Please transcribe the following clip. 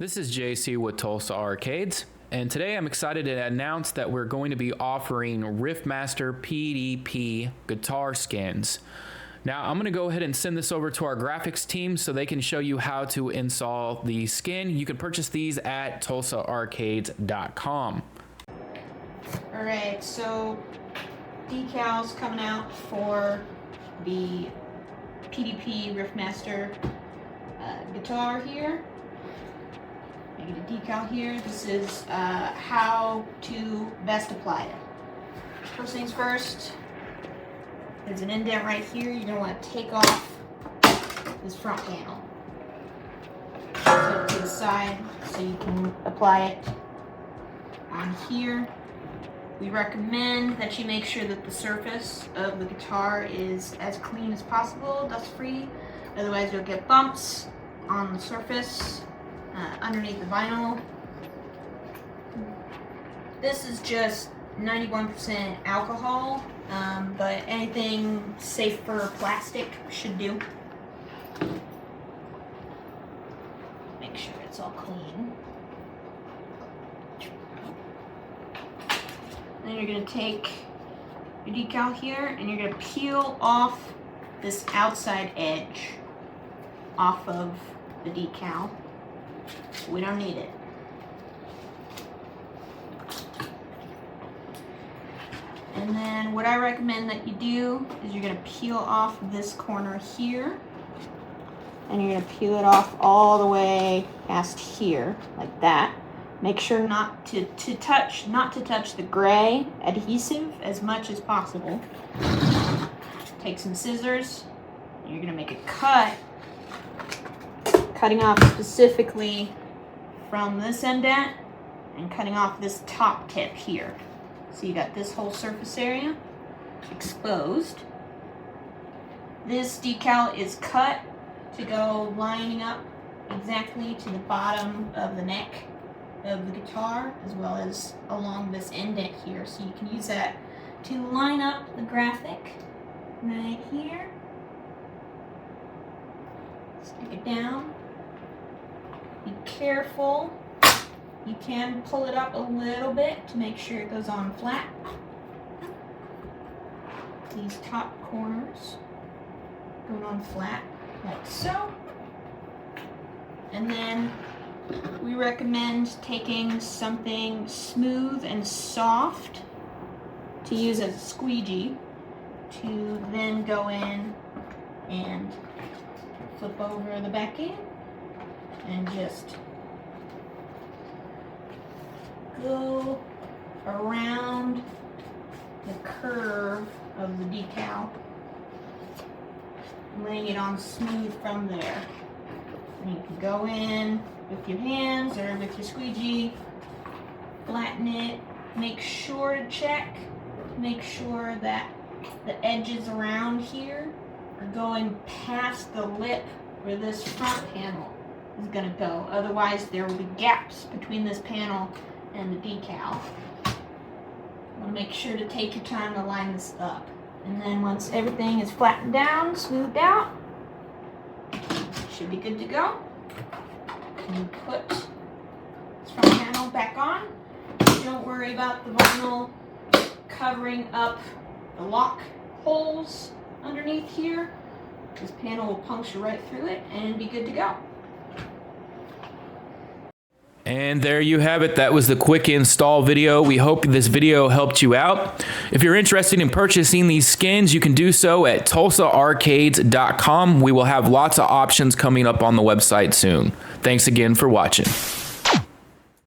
This is JC with Tulsa Arcades, and today I'm excited to announce that we're going to be offering Riftmaster PDP guitar skins. Now I'm going to go ahead and send this over to our graphics team so they can show you how to install the skin. You can purchase these at tulsaarcades.com. Alright, so decals coming out for the PDP Riftmaster guitar here. I get a decal here. This is how to best apply it. First things first, there's an indent right here. You're going to want to take off this front panel. Set it to the side so you can apply it on here. We recommend that you make sure that the surface of the guitar is as clean as possible, dust-free. Otherwise you'll get bumps on the surface underneath the vinyl. This is just 91% alcohol, but anything safer plastic should do. Make sure it's all clean. Then you're going to take your decal here and you're going to peel off this outside edge off of the decal. We don't need it. And then what I recommend that you do is you're going to peel off this corner here and you're going to peel it off all the way past here like that. Make sure not to touch the gray adhesive as much as possible. Take some scissors. You're going to make a cut, cutting off specifically from this indent and cutting off this top tip here. So you got this whole surface area exposed. This decal is cut to go lining up exactly to the bottom of the neck of the guitar, as well as along this indent here. So you can use that to line up the graphic right here. Stick it down. Be careful. You can pull it up a little bit to make sure it goes on flat. These top corners going on flat like so. And then we recommend taking something smooth and soft to use as a squeegee to then go in and flip over the back end and just go around the curve of the decal, laying it on smooth from there. And you can go in with your hands or with your squeegee, flatten it, make sure to check, make sure that the edges around here are going past the lip where this front panel is going to go. Otherwise there will be gaps between this panel and the decal. You want to make sure to take your time to line this up. And then once everything is flattened down, smoothed out, should be good to go. And you put this front panel back on. Don't worry about the vinyl covering up the lock holes underneath here. This panel will puncture right through it and be good to go. And there you have it. That was the quick install video. We hope this video helped you out. If you're interested in purchasing these skins, you can do so at tulsaarcades.com. We will have lots of options coming up on the website soon. Thanks again for watching.